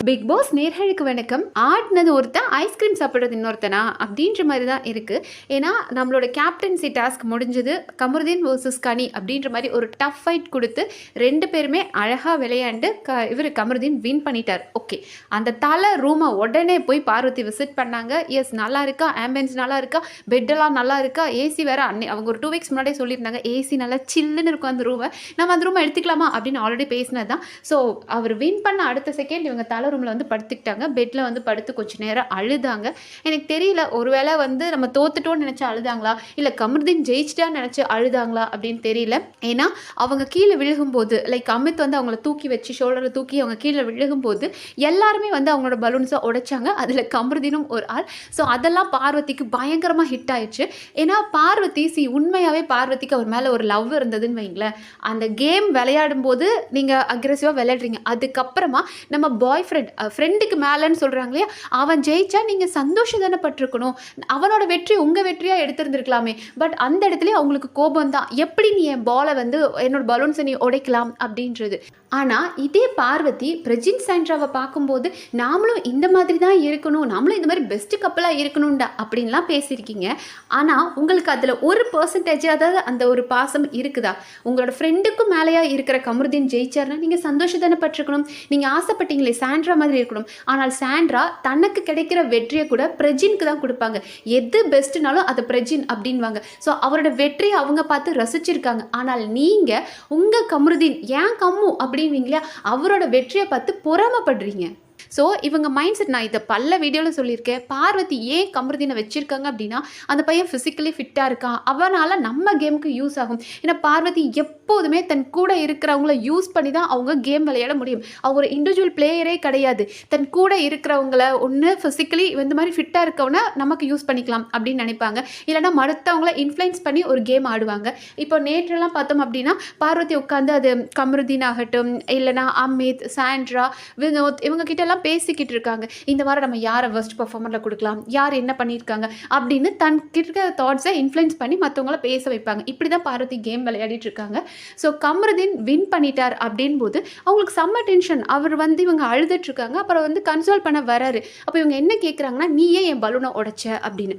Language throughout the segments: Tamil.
பிக் பாஸ் நேர்களுக்கு வணக்கம். ஆடினது ஒருத்தன், ஐஸ்கிரீம் சாப்பிட்றது இன்னொருத்தனா அப்படின்ற மாதிரி தான் இருக்குது. ஏன்னா நம்மளோட கேப்டன்சி டாஸ்க் முடிஞ்சது. கமருதீன் வர்சஸ் கனி அப்படின்ற மாதிரி ஒரு டஃப் ஃபைட் கொடுத்து 2 பேருமே அழகாக விளையாண்டு இவர் கமருதீன் வின் பண்ணிட்டார். ஓகே, அந்த தலை ரூமை உடனே போய் பார்வதி விசிட் பண்ணாங்க. எஸ், நல்லா இருக்கா, ஆம்பியன்ஸ் நல்லா இருக்கா, பெட்டெல்லாம் நல்லா இருக்கா, ஏசி வேறு அவங்க ஒரு 2 வீக்ஸ் முன்னாடியே சொல்லியிருந்தாங்க ஏசி நல்லா சில்லுன்னு இருக்கும் அந்த ரூமை, நம்ம அந்த ரூமை எடுத்துக்கலாமா அப்படின்னு ஆல்ரெடி பேசினது தான். ஸோ அவர் வின் பண்ண அடுத்த செகண்ட் இவங்க தலை ரூமில் வந்து படுத்துக்கிட்டாங்க. பெட்டில் வந்து படுத்து கொஞ்சம் நேரம் அழுதாங்க. எனக்கு தெரியல, ஒருவேளை வந்து நம்ம தோத்துட்டோன்னு நினச்சி அழுதாங்களா, இல்லை கமருதீன் ஜெயிச்சிட்டான்னு நினச்சி அழுதாங்களா அப்படின்னு தெரியல. ஏன்னா அவங்க கீழே விழுகும்போது, லைக் அமித் வந்து அவங்கள தூக்கி வச்சு ஷோல்டரில் தூக்கி அவங்க கீழே விழுகும்போது எல்லாருமே வந்து அவங்களோட பலூன்ஸை உடைச்சாங்க. அதில் கமருதீனும் ஒரு ஆள். ஸோ அதெல்லாம் பார்வதிக்கு பயங்கரமாக ஹிட் ஆயிடுச்சு. ஏன்னா பார்வதி உண்மையாகவே பார்வதிக்கு அவர் மேலே ஒரு லவ் இருந்ததுன்னு வைங்களேன். அந்த கேம் விளையாடும் போது நீங்கள் அக்ரெசிவாக விளையாடுறீங்க, அதுக்கப்புறமா நம்ம பாய் ஃப்ரெண்டுக்கு மேலேன்னு சொல்கிறாங்க இல்லையா, அவன் ஜெயிச்சா நீங்கள் சந்தோஷம் தானே பட்டிருக்கணும். அவனோட வெற்றி உங்கள் வெற்றியாக எடுத்திருந்துருக்கலாமே. பட் அந்த இடத்துல அவங்களுக்கு கோபம் தான், எப்படி நீ என் பாலை வந்து என்னோட பலூன்ஸை நீ உடைக்கலாம் அப்படின்றது. ஆனால் இதே பார்வதி பிரஜின் சாண்ட்ராவை பார்க்கும்போது நாமளும் இந்த மாதிரி தான் இருக்கணும், நாமளும் இந்த மாதிரி பெஸ்ட்டு கப்பலாக இருக்கணும்டா அப்படின்லாம் பேசியிருக்கீங்க. ஆனால் உங்களுக்கு அதில் 1% அதாவது அந்த ஒரு பாசம் இருக்குதா? உங்களோட ஃப்ரெண்டுக்கும் மேலேயா இருக்கிற கமருதீன் ஜெயிச்சார்னா நீங்கள் சந்தோஷம் தானே பட்டிருக்கணும். நீங்கள் ஆசைப்பட்டீங்களே சாண்ட்ரா மாதிரி இருக்கணும். ஆனால் சாண்ட்ரா தனக்கு கிடைக்கிற வெற்றியை கூட பிரஜினுக்கு தான் கொடுப்பாங்க. எது பெஸ்ட்டுனாலும் அதை பிரஜின் அப்படின்வாங்க. ஸோ அவரோட வெற்றியை அவங்க பார்த்து ரசிச்சிருக்காங்க. ஆனால் நீங்கள் உங்கள் கமருதீன் ஏன் கம்மு அப்படின்வீங்களா, அவரோட வெற்றியை பார்த்து பொறாமப்படுறீங்க. ஸோ இவங்க மைண்ட் செட், நான் இதை பல வீடியோவில் சொல்லியிருக்கேன், பார்வதி ஏன் கமருதீனை வச்சுருக்காங்க அப்படின்னா அந்த பையன் ஃபிசிக்கலி ஃபிட்டாக இருக்கான், அவனால் நம்ம கேமுக்கு யூஸ் ஆகும். ஏன்னா பார்வதி எப்போதுமே தன் கூட இருக்கிறவங்கள யூஸ் பண்ணி தான் அவங்க கேம் விளையாட முடியும். அவங்க ஒரு இண்டிவிஜுவல் பிளேயரே கிடையாது. தன் கூட இருக்கிறவங்கள ஒன்று ஃபிசிக்கலி இந்த மாதிரி ஃபிட்டாக இருக்கவனை நமக்கு யூஸ் பண்ணிக்கலாம் அப்படின்னு நினைப்பாங்க. இல்லைனா மற்றவங்கள இன்ஃப்ளூயன்ஸ் பண்ணி ஒரு கேம் ஆடுவாங்க. இப்போ நேற்றெல்லாம் பார்த்தோம் அப்படின்னா பார்வதி உட்காந்து அது கமருதீன் ஆகட்டும், இல்லைனா அமித், சாண்ட்ரா, வினோத், இவங்க கிட்டலாம் பேசிக்கிட்டு இருக்காங்க. இந்த வாரம் நம்ம யாரை ஃபர்ஸ்ட் பர்ஃபார்மரில் கொடுக்கலாம், யார் என்ன பண்ணியிருக்காங்க அப்படின்னு தன் கிட்ட தாட்ஸை இன்ஃப்ளூயன்ஸ் பண்ணி மற்றவங்கள பேச வைப்பாங்க. இப்படி தான் பார்வதி கேம் விளையாடிட்டு இருக்காங்க. ஸோ கமருதீன் வின் பண்ணிட்டார் அப்படின் போது அவங்களுக்கு செம்ம டென்ஷன். அவர் வந்து இவங்க அழுதுட்டு இருக்காங்க. அப்புறம் வந்து கன்சோல் பண்ண வராரு. அப்போ இவங்க என்ன கேட்குறாங்கன்னா, நீ ஏன் என் பலூனை உடைச்ச அப்படின்னு.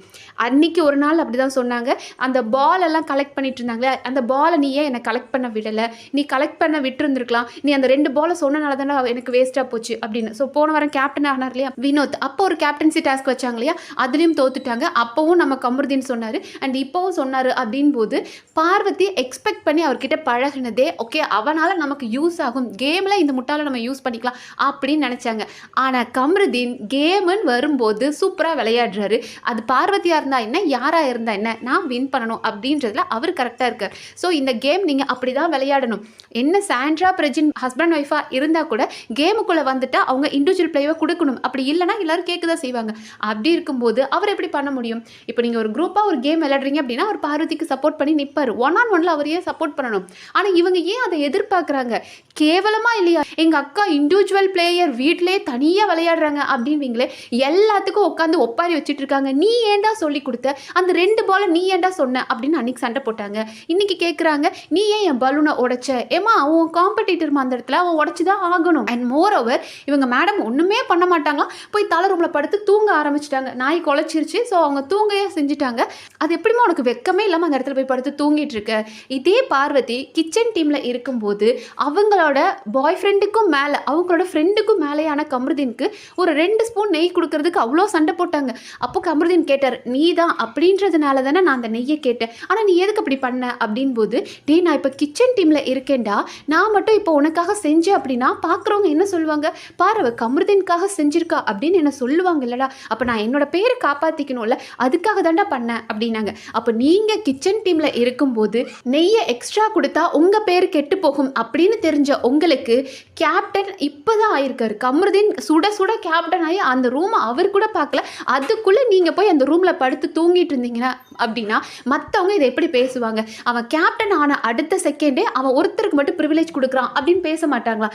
அன்னைக்கு ஒரு நாள் அப்படி தான் சொன்னாங்க. அந்த பால் எல்லாம் கலெக்ட் பண்ணிட்டு இருந்தாங்களே, அந்த பாலை நீ ஏன் என்னை கலெக்ட் பண்ண விடலை, நீ கலெக்ட் பண்ண விட்டுருந்துருக்கலாம், நீ அந்த 2 பாலை சொன்னனால தானே எனக்கு வேஸ்ட்டாக போச்சு அப்படின்னு. ஸோ போன வாரம் கேப்டன் ஆனார் இல்லையா வினோத், அப்போ ஒரு கேப்டன்சி டாஸ்க் வச்சாங்க இல்லையா, அதுலேயும் தோத்துட்டாங்க. அப்போவும் நம்ம கமருதீன் சொன்னார் அண்ட் இப்போவும் சொன்னார் அப்படின் போது பார்வதி எக்ஸ்பெக்ட் பண்ணி அவர்கிட்ட பழகினதே ஓகே, அவனால் நமக்கு யூஸ் ஆகும், கேமில் இந்த முட்டாளை நம்ம யூஸ் பண்ணிக்கலாம் அப்படின்னு நினச்சாங்க. ஆனால் கமருதீன் கேமுன்னு வரும்போது சூப்பராக விளையாடுறாரு. அது பார்வதியாக இருந்தால் என்ன, யாராக இருந்தால் என்ன, நான் வின் பண்ணணும் அப்படின்றதுல அவர் கரெக்டாக இருக்கார். ஸோ இந்த கேம் நீங்கள் அப்படி தான் விளையாடணும். என்ன சாண்ட்ரா பிரஜின் ஹஸ்பண்ட் ஒய்ஃபாக இருந்தால் கூட கேமுக்குள்ளே வந்துட்டால் அவங்க இண்டிவிஜுவல் பிளேவை கொடுக்கணும். அப்படி இல்லைனா எல்லாரும் கேட்க தான் செய்வாங்க. அப்படி இருக்கும்போது அவர் எப்படி பண்ண முடியும்? இப்போ நீங்கள் ஒரு குரூப்பாக ஒரு கேம் விளையாடுறீங்க அப்படின்னா அவர் பார்வதிக்கு சப்போர்ட் பண்ணி நிற்பார். 1-on-1 அவர் ஏன் சப்போர்ட் பண்ணணும்? ஆனால் இவங்க ஏன் அதை எதிர்பார்க்குறாங்க? கேவலமா இல்லையா? எங்கள் அக்கா இண்டிவிஜுவல் பிளேயர் வீட்டிலே தனியாக விளையாடுறாங்க அப்படின்வீங்களே, எல்லாத்துக்கும் உட்காந்து ஒப்பாரி வச்சுட்டு இருக்காங்க. நீ ஏன்டா சொல்லி கொடுத்த, அந்த 2 பாலை நீ ஏன்டா சொன்ன அப்படின்னு அன்னைக்கு சண்டை போட்டாங்க. இன்னைக்கு கேட்குறாங்க, நீ ஏன் என் பலூனை உடைச்ச? ஏமா அவன் காம்படிட்டர்மா, அந்த இடத்துல அவன் உடைச்சி தான் ஆகணும். அண்ட் மோர் ஓவர் இவங்க மேடம் ஒன்றுமே பண்ண மாட்டாங்களாம், போய் தலை ரூமில் படுத்து தூங்க ஆரம்பிச்சிட்டாங்க. நாய் குலைச்சிருச்சு. ஸோ அவங்க தூங்கையே செஞ்சுட்டாங்க. அது எப்படிமா உனக்கு வெக்கமே இல்லாமல் அந்த இடத்துல போய் படுத்து தூங்கிட்டு இருக்க? இதே பார்வதி கிச்சன் டீமில் இருக்கும்போது அவங்களோட பாய் ஃப்ரெண்டுக்கும் மேலே, அவங்களோட ஃப்ரெண்டுக்கும் மேலேயான கமருதீனுக்கு ஒரு 2 ஸ்பூன் நெய் கொடுக்கறதுக்கு அவ்வளோ சண்டை போட்டாங்க. அப்போ கமருதீன் கேட்டார், நீ தான் அப்படின்றதுனால தானே நான் அந்த நெய்யை கேட்டேன், ஆனால் நீ எதுக்கு அப்படி பண்ண அப்படின் போது, டே நான் இப்போ கிச்சன் டீமில் இருக்கேன்டா, நான் மட்டும் இப்போ உனக்காக செஞ்சேன் அப்படின்னா பார்க்குறவங்க என்ன சொல்லுவாங்க, பாரு கமருதீனுக்காக செஞ்சிருக்கா அப்படின்னு என்ன சொல்லுவாங்க இல்லடா, அப்போ நான் என்னோட பேரை காப்பாற்றிக்கணும்ல, அதுக்காக தாண்டா பண்ணேன் அப்படின்னாங்க. அப்போ நீங்கள் கிச்சன் டீமில் இருக்கும்போது நெய்யை எக்ஸ்ட்ரா கொடுத்தா உங்கள் பேர் கெட்டு போகும் அப்படின்னு தெரிஞ்ச உங்களுக்கு கேப்டன் இப்போ தான் ஆயிருக்காரு. கமருதீன் சுட சுட கேப்டன் ஆகி அந்த ரூமை அவர் கூட பார்க்கல, அதுக்குள்ளே நீங்கள் போய் அந்த ரூமில் படுத்து தூங்கிட்டு இருந்தீங்கன்னா அப்படின்னா மற்றவங்க இதை எப்படி பேசுவாங்க? அவன் கேப்டன் ஆன அடுத்த செகண்டே அவன் ஒருத்தருக்கு மட்டும் ப்ரிவிலேஜ் கொடுக்குறான் அப்படின்னு பேச மாட்டாங்களா?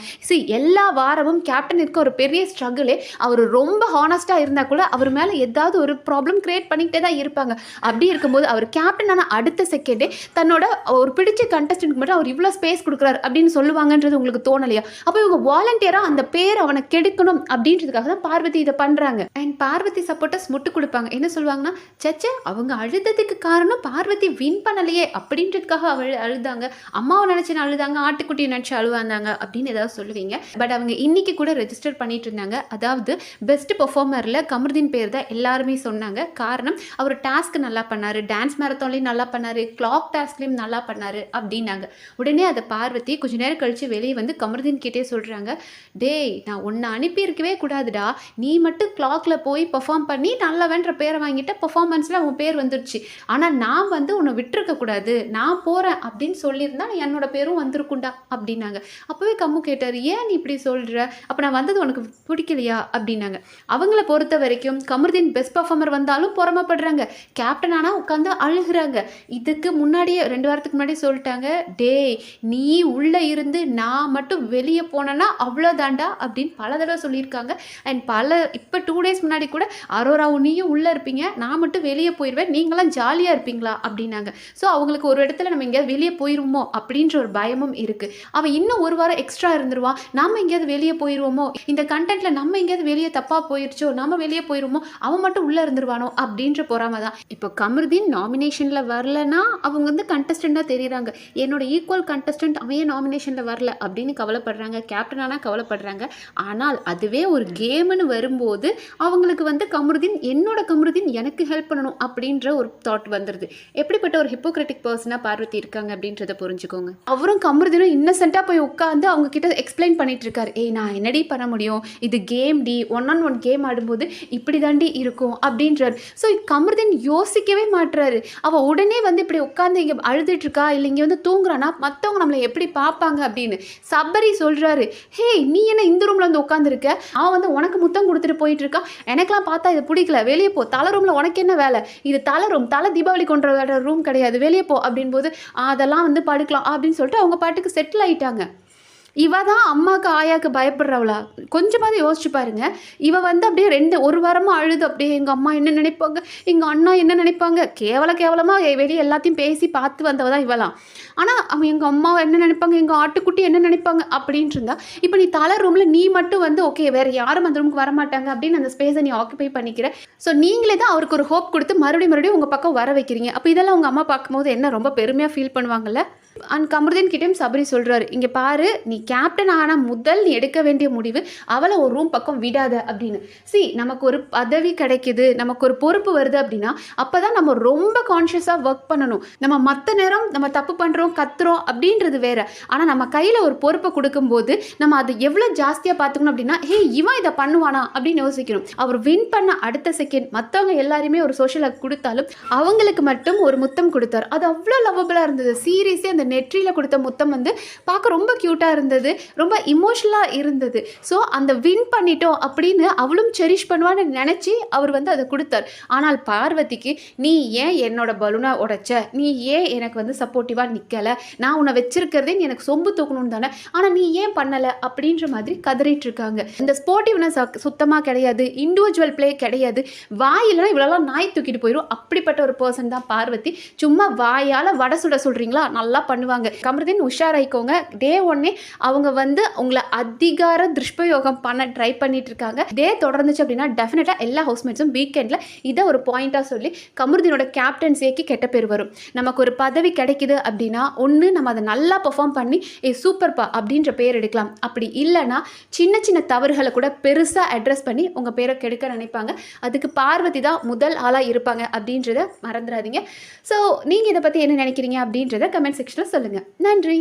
எல்லா வாரமும் கேப்டன் இருக்க ஒரு பெரிய ஸ்ட்ரகிளே, அவர் ரொம்ப ஹானஸ்ட்டாக இருந்தால் கூட அவர் மேலே ஏதாவது ஒரு ப்ராப்ளம் கிரியேட் பண்ணிக்கிட்டே தான் இருப்பாங்க. அப்படி இருக்கும்போது அவர் கேப்டன் ஆன அடுத்த செகண்டே தன்னோட ஒரு பிடிச்ச கண்டஸ்டன்ட் கண்டஸ்டன்ட்க்கு மட்டும் அவர் இவ்வளோ ஸ்பேஸ் கொடுக்குறாரு அப்படின்னு சொல்லுவாங்கன்றது உங்களுக்கு தோணலையா? அப்போ இவங்க வாலண்டியராக அந்த பேர் அவனை கெடுக்கணும் அப்படின்றதுக்காக தான் பார்வதி இதை பண்ணுறாங்க. அண்ட் பார்வதி சப்போர்ட்டர்ஸ் முட்டு கொடுப்பாங்க. என்ன சொல்லுவாங்கன்னா, சச்சே அவங்க அழுததுக்கு காரணம் பார்வதி வின் பண்ணலையே அப்படின்றதுக்காக அழுதாங்க, அம்மாவை நினச்சி அழுதாங்க, ஆட்டுக்குட்டியை நினச்சி அழுவாந்தாங்க அப்படின்னு ஏதாவது சொல்லுவீங்க. பட் அவங்க இன்னைக்கு கூட ரெஜிஸ்டர் பண்ணிட்டு இருந்தாங்க. அதாவது பெஸ்ட் பெர்ஃபார்மரில் கமருதீன் பேர் தான் எல்லாருமே சொன்னாங்க. காரணம் அவர் டாஸ்க் நல்லா பண்ணார், டான்ஸ் மேரத்தான்லேயும் நல்லா பண்ணார், கிளாக் டாஸ்க்லேயும் நல்லா பண்ணார் அப்படின்னாங்க. உடனே அதை பார்வதி கொஞ்சம் நேரம் கழித்து வெளியே வந்து கமருதீன் கிட்டே சொல்கிறாங்க, டேய் நான் உன்னை அனுப்பியிருக்கவே கூடாதுடா, நீ மட்டும் கிளாக்ல போய் பெர்ஃபார்ம் பண்ணி நல்லவன்ற பேரை வாங்கிட்ட, பெர்ஃபார்மன்ஸில் உன் பேர் வந்துருச்சு, ஆனால் நான் வந்து உன்னை விட்டுருக்க கூடாது, நான் போகிறேன் அப்படின்னு சொல்லியிருந்தா என்னோட பேரும் வந்திருக்குண்டா அப்படின்னாங்க. அப்போவே கம்மு கேட்டார், ஏன் நீ இப்படி சொல்கிற, அப்போ நான் வந்தது உனக்கு பிடிக்கலையா அப்படின்னாங்க. அவங்கள பொறுத்த வரைக்கும் கமருதீன் பெஸ்ட் பெர்ஃபார்மர் வந்தாலும் பொறாமப்படுறாங்க, கேப்டன் ஆனால் உட்காந்து அழுகிறாங்க. இதுக்கு முன்னாடியே 2 வாரத்துக்கு முன்னாடி சொல்லிட்டாங்க, டேய் நீ உள்ளே இருந்து நான் மட்டும் வெளியே போனேன்னா அவ்வளோதாண்டா அப்படின்னு பல தடவை சொல்லியிருக்காங்க. அண்ட் இப்போ 2 டேஸ் முன்னாடி கூட அரோராவும் நீயும் உள்ளே இருப்பீங்க, நான் மட்டும் வெளியே போயிடுவேன், நீங்களாம் ஜாலியாக இருப்பீங்களா அப்படின்னாங்க. ஸோ அவங்களுக்கு ஒரு இடத்துல நம்ம எங்கேயாவது வெளியே போயிடுவோமோ அப்படின்ற ஒரு பயமும் இருக்குது. அவன் இன்னும் 1 வாரம் எக்ஸ்ட்ரா இருந்துருவான், நம்ம எங்கேயாவது வெளியே போயிடுவோமோ, இந்த கண்டென்ட்டில் நம்ம எங்கேயாவது வெளியே தப்பாக போயிடுச்சோ, நம்ம வெளியே போயிடுவோமோ, அவன் மட்டும் உள்ளே இருந்துருவானோ அப்படின்ற பொறாம தான். இப்போ கமருதீன் நாமினேஷனில் வரலன்னா அவங்க வந்து கண்டஸ்டண்டாக தெரியுறாங்க, என்னோட ஈக்குவல் கண்டஸ்டன்ட் அவன் ஏன் நாமினேஷனில் வரல அப்படின்னு கவலைப்படுறாங்க, கேப்டனானா கவலைப்படுறாங்க. ஆனால் அதுவே ஒரு கேம்னு வரும்போது அவங்களுக்கு வந்து கமருதீன் என்னோட கமருதீன் எனக்கு ஹெல்ப் பண்ணணும் அப்படின்ற ஒரு தாட் வந்துடுது. எப்படிப்பட்ட ஒரு ஹிப்போக்ரட்டிக் பர்சனாக பார்வதி இருக்காங்க அப்படின்றத புரிஞ்சுக்கோங்க. அவரும் கமருதீனும் இன்னசென்ட்டாக போய் உட்காந்து அவங்க கிட்ட எக்ஸ்பிளைன் பண்ணிட்டு இருக்காரு, ஏய் நான் என்னடி பண்ண முடியும், இது கேம் டி, 1-on-1 கேம் ஆடும்போது இப்படி தாண்டி இருக்கும் அப்படின்றார். ஸோ கமருதீன் யோசிக்கவே மாட்டுறாரு. அவள் உடனே வந்து இப்படி உட்காந்து இங்கே அழுதுட்டு இருக்கா இல்லை இங்கே வந்து தூங்குறானா மற்றவங்க நம்மளை எப்படி பார்ப்பாங்க அப்படின்னு சபரி சொல்கிறாரு, ஹே நீ என்ன இந்த ரூமில் வந்து உட்காந்துருக்க, அவன் வந்து உனக்கு முத்தம் கொடுத்துட்டு போயிட்டு இருக்கா, எனக்கெல்லாம் பார்த்தா இது பிடிக்கல, வெளியே போ, தலை ரூமில் உனக்கு என்ன வேலை, இது தலை ரூம், தலை தீபாவளி கொண்ட ரூம் கிடையாது, வெளியே போ அப்படின்போது அதெல்லாம் வந்து படுக்கலாம் அப்படின்னு சொல்லிட்டு அவங்க பாட்டுக்கு செட்டில் ஆயிட்டாங்க. இவ தான் அம்மாவுக்கு ஆயாவுக்கு பயப்படுறவளா? கொஞ்சமாவது யோசிச்சு பாருங்க. இவ வந்து அப்படியே 1 வாரமாக அழுது, அப்படியே எங்கள் அம்மா என்ன நினைப்பாங்க, எங்கள் அண்ணா என்ன நினைப்பாங்க, கேவலமாக வெளியே எல்லாத்தையும் பேசி பார்த்து வந்தவ தான் இவலாம். ஆனால் அவன் எங்கள் அம்மாவை என்ன நினைப்பாங்க, எங்கள் ஆட்டுக்குட்டி என்ன நினைப்பாங்க அப்படின்ட்டு இருந்தா, இப்போ நீ தலை ரூமில் நீ மட்டும் வந்து ஓகே வேறு யாரும் அந்த ரூமுக்கு வரமாட்டாங்க அப்படின்னு அந்த ஸ்பேஸை நீ ஆக்குபை பண்ணிக்கிற. ஸோ நீங்களே தான் அவருக்கு ஒரு ஹோப் கொடுத்து மறுபடியும் உங்கள் பக்கம் வர வைக்கிறீங்க. அப்போ இதெல்லாம் உங்கள் அம்மா பார்க்கும்போது என்ன ரொம்ப பெருமையாக ஃபீல் பண்ணுவாங்கல்ல. அண்ட் கமருதீன் கிட்டேயும் சபரி சொல்கிறாரு, இங்கே பாரு நீ கேப்டன் ஆனால் முதல் நீ எடுக்க வேண்டிய முடிவு அவளை ஒரு ரூம் பக்கம் விடாத அப்படின்னு. நமக்கு ஒரு பதவி கிடைக்குது, நமக்கு ஒரு பொறுப்பு வருது அப்படின்னா அப்போ தான் நம்ம ரொம்ப கான்ஷியஸாக ஒர்க் பண்ணணும். நம்ம மற்ற நேரம் நம்ம தப்பு பண்ணுறோம் கத்துறோம் அப்படின்றது வேற. ஆனால் நம்ம கையில் ஒரு பொறுப்பை கொடுக்கும்போது நம்ம அதை எவ்வளோ ஜாஸ்தியாக பார்த்துக்கணும் அப்படின்னா, ஹே இவன் இதை பண்ணுவானா அப்படின்னு யோசிக்கணும். அவர் வின் பண்ண அடுத்த செகண்ட் மற்றவங்க எல்லாருமே ஒரு சோஷியல் ஹக் கொடுத்தாலும் அவங்களுக்கு மட்டும் ஒரு முத்தம் கொடுத்தார். அது அவ்வளோ லவ்வபிளாக இருந்தது. சீரியஸே அந்த நெற்றியில் கொடுத்த முத்தம் வந்து பார்க்க ரொம்ப க்யூட்டாக இருந்தது, ரொம்ப இமோஷனலாக இருந்தது. ஸோ அந்த வின் பண்ணிட்டோம் அப்படின்னு அவளும் செரிஷ் பண்ணுவான்னு நினச்சி அவர் வந்து அதை கொடுத்தார். ஆனால் பார்வதிக்கு நீ ஏன் என்னோட பலூனை உடைச்ச, நீ ஏன் எனக்கு வந்து சப்போர்ட்டிவாக நிற்கலை, நான் உன்னை வச்சிருக்கிறதே நீ எனக்கு சொம்பு தூக்கணும்னு தானே, ஆனால் நீ ஏன் பண்ணலை அப்படின்ற மாதிரி கதறிட்டு இருக்காங்க. இந்த ஸ்போர்ட்டிவ்னஸ் சுத்தமாக கிடையாது, இண்டிவிஜுவல் பிளே கிடையாது, வாயிலாம் இவ்வளோலாம் நாய் தூக்கிட்டு போயிடும். அப்படிப்பட்ட ஒரு பர்சன் தான் பார்வதி. சும்மா வாயால் வடை சுட சொல்கிறீங்களா, நல்லா பண்ணுவாங்க. கமருதீன் உஷாராயிக்கோங்க. டே 1 அவங்க வந்து உங்களை அதிகார துஷ்பிரயோகம் பண்ண ட்ரை பண்ணிட்டு இருக்காங்க. டே தொடர்ந்துச்சு அப்படின்னா டெஃபினட்டாக எல்லா ஹவுஸ்மேட்ஸும் வீக்கெண்டில் இதை ஒரு பாயிண்டாக சொல்லி கமருதீனோட கேப்டன்சிக்கு கெட்ட பேர் வரும். நமக்கு ஒரு பதவி கிடைக்குது அப்படின்னா ஒன்று நம்ம அதை நல்லா பெர்ஃபார்ம் பண்ணி சூப்பர்ப்பா அப்படின்ற பேர் எடுக்கலாம். அப்படி இல்லைன்னா சின்ன சின்ன தவறுகளை கூட பெருசாக அட்ரஸ் பண்ணி உங்கள் பேரை கெடுக்க நினைப்பாங்க. அதுக்கு பார்வதி தான் முதல் ஆளாக இருப்பாங்க அப்படின்றத மறந்துடாதீங்க. ஸோ நீங்கள் இதை பற்றி என்ன நினைக்கிறீங்க அப்படின்றத கமெண்ட் செக்ஷனில் சொல்லுங்கள். நன்றி.